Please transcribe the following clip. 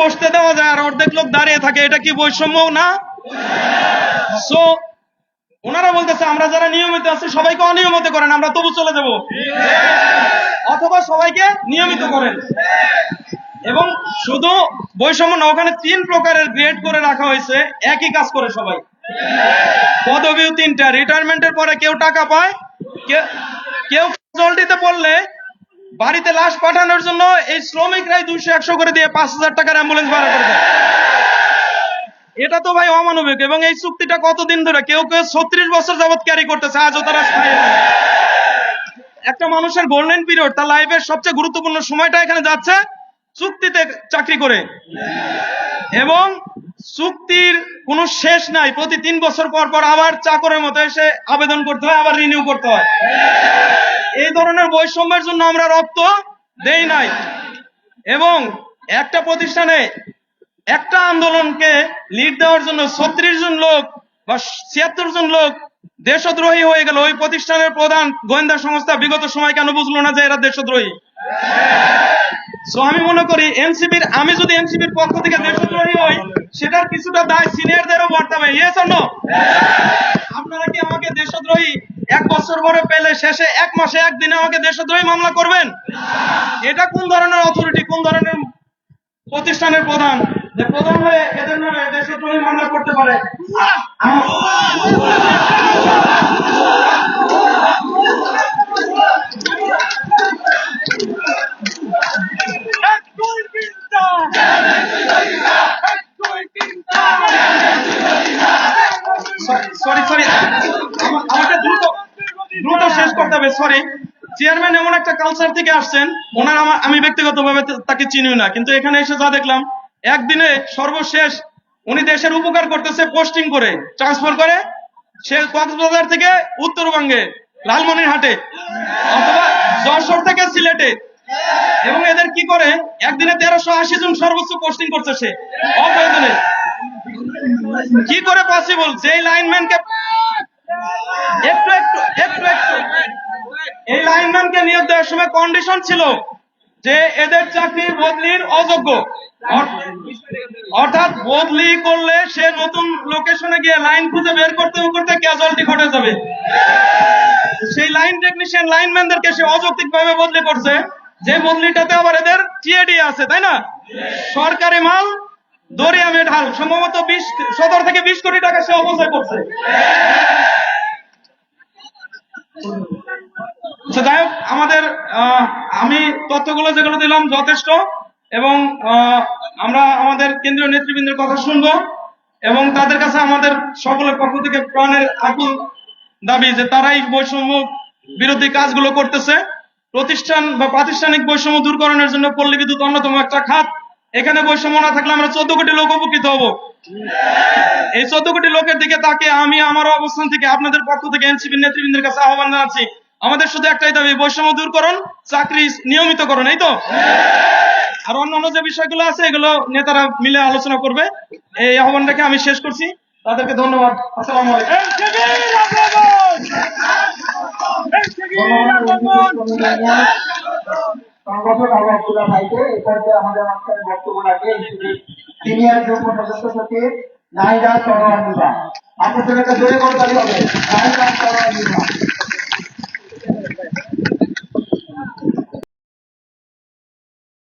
বসতে দেওয়া যায় আর অর্ধেক লোক দাঁড়িয়ে থাকে, এটা কি বৈষম্য না? সো ওনারা বলতেছে আমরা যারা নিয়মিত আছি সবাইকে অনিয়মিত করেন, আমরা তবু চলে যাব, অথবা সবাইকে নিয়মিত করেন। এবং শুধু বৈষম্য না, ওখানে 3 প্রকারের গ্রেড করে রাখা হয়েছে, একই কাজ করে সবাই। পদবি 3টা, রিটায়ারমেন্টের পরে কেউ টাকা পায়, কেউ ক্যাজুয়ালিটিতে পড়লে বাড়িতে লাশ পাঠানোর জন্য এই শ্রমিকরাই 200-100 করে দিয়ে 5000 টাকার অ্যাম্বুলেন্স ভাড়া করে দেয়। এটা তো ভাই অমানবিক। এবং এই চুক্তিটা কতদিন ধরে, কেউ 36 বছর যাবত ক্যারি করতেছে, আজও তারা স্থায়ী। একটা মানুষের গোল্ডেন পিরিয়ড, তার লাইফের সবচেয়ে গুরুত্বপূর্ণ সময়টা এখানে যাচ্ছে চুক্তিতে চাকরি করে, এবং চুক্তির কোনো শেষ নাই। প্রতি 3 বছর পর পর আবার চাকরের মতো এসে আবেদন করতে হয়, আবার রিনিউ করতে হয়। এই ধরনের বৈষম্যের জন্য আমরা রক্ত দেই নাই। এবং একটা প্রতিষ্ঠানে একটা আন্দোলনকে লিড দেওয়ার জন্য 36 জন লোক বা 76 জন লোক দেশদ্রোহী হয়ে গেল। ওই প্রতিষ্ঠানের প্রধান গোয়েন্দা সংস্থা বিগত সময় কেন বুঝলো না যে এরা দেশদ্রোহী? সো আমি মনে করি আমি যদি এনসিপির পক্ষ থেকে দেশদ্রোহী হই, সেটার কিছুটা দায় সিনিয়রদেরও বর্তাবে। Yes or no? আপনারা কি আমাকে দেশদ্রোহী 1 বছর পরে পেলে শেষে 1 মাসে 1 দিনে আমাকে দেশদ্রোহী মামলা করবেন? এটা কোন ধরনের অথরিটি, কোন ধরনের প্রতিষ্ঠানের প্রধান যে প্রধান হয়ে এদের নামে দেশদ্রোহী মামলা করতে পারে? সরি আমাকে দ্রুত শেষ করতে হবে। সরি, চেয়ারম্যান এমন একটা কালচার থেকে আসছেন, ওনার আমি ব্যক্তিগতভাবে তাকে চিনিও না, কিন্তু এখানে এসে যা দেখলাম, একদিনে সর্বশেষ উনি দেশের উপকার করতেছে পোস্টিং করে, ট্রান্সফার করে, সে কক্সবাজার থেকে উত্তরবঙ্গে লালমনিরহাটে, অথবা যশোর থেকে সিলেটে। এবং এদের কি করে, একদিনে 1380 জন সর্বোচ্চ পোস্টিং করছে সে অপ্রয়োজনে। কি করে পসিবল? যেই লাইনম্যানকে একটু এই লাইনম্যানকে নিয়োগ দেওয়ার সময় কন্ডিশন ছিল যে এদের চাকরি বদলির অযোগ্য, অর্থাৎ বদলি করলে সে নতুন লোকেশনে গিয়ে লাইন খুঁজে বের করতে করতে ক্যাজুয়ালিটি ঘটে যাবে। সেই লাইন টেকনিশিয়ান লাইনম্যানদেরকে সে অযৌক্তিক ভাবে বদলি করছে, যে বদলিটাতে আবার এদের টিএডি আছে, তাই না? সরকারি মাল দরিয়ামে ঢাল, সম্ভবত 17 থেকে 20 কোটি টাকা সে অপচয় করছে। যাই হোক, আমি তথ্যগুলো যেগুলো দিলাম যথেষ্ট, এবং আমরা আমাদের কেন্দ্রীয় নেতৃবৃন্দের কথা শুনবো, এবং তাদের কাছে আমাদের সকলের পক্ষ থেকে প্রাণের আকুল দাবি যে তারাই বৈষম্য বিরোধী কাজগুলো করতেছে। প্রতিষ্ঠান বা প্রাতিষ্ঠানিক বৈষম্য দূরকরণের জন্য পল্লী বিদ্যুৎ অন্যতম একটা খাত। এখানে বৈষম্য না থাকলে আমরা 14 কোটি লোক উপকৃত হব। এই 14 কোটি লোকের দিকে তাকে আমি আমার অবস্থান থেকে আপনাদের পক্ষ থেকে এনসিপি নেতৃবৃন্দের কাছে আহ্বান জানাচ্ছি, আমাদের শুধু একটাই দাবি, বৈষম্য দূরকরণ, চাকরি নিয়মিতকরণ, এই তো। আর অন্যান্য যে বিষয়গুলো আছে এগুলো নেতারা মিলে আলোচনা করবে। এই আহ্বানটাকে আমি শেষ করছি, তাদেরকে ধন্যবাদ। আসসালামু আলাইকুম। সংগঠক আবু আব্দুল্লাহ ভাইকে এই পর্যায়ে আমাদের মাঝখানে বক্তব্য রাখে সিনিয়র যুগ্ম সদস্য সচিব নাহিদা সরোয়ার নিভা। আপনাদের একটা জোরে করতে হবে, নাহিদা সরোয়ার নিভা।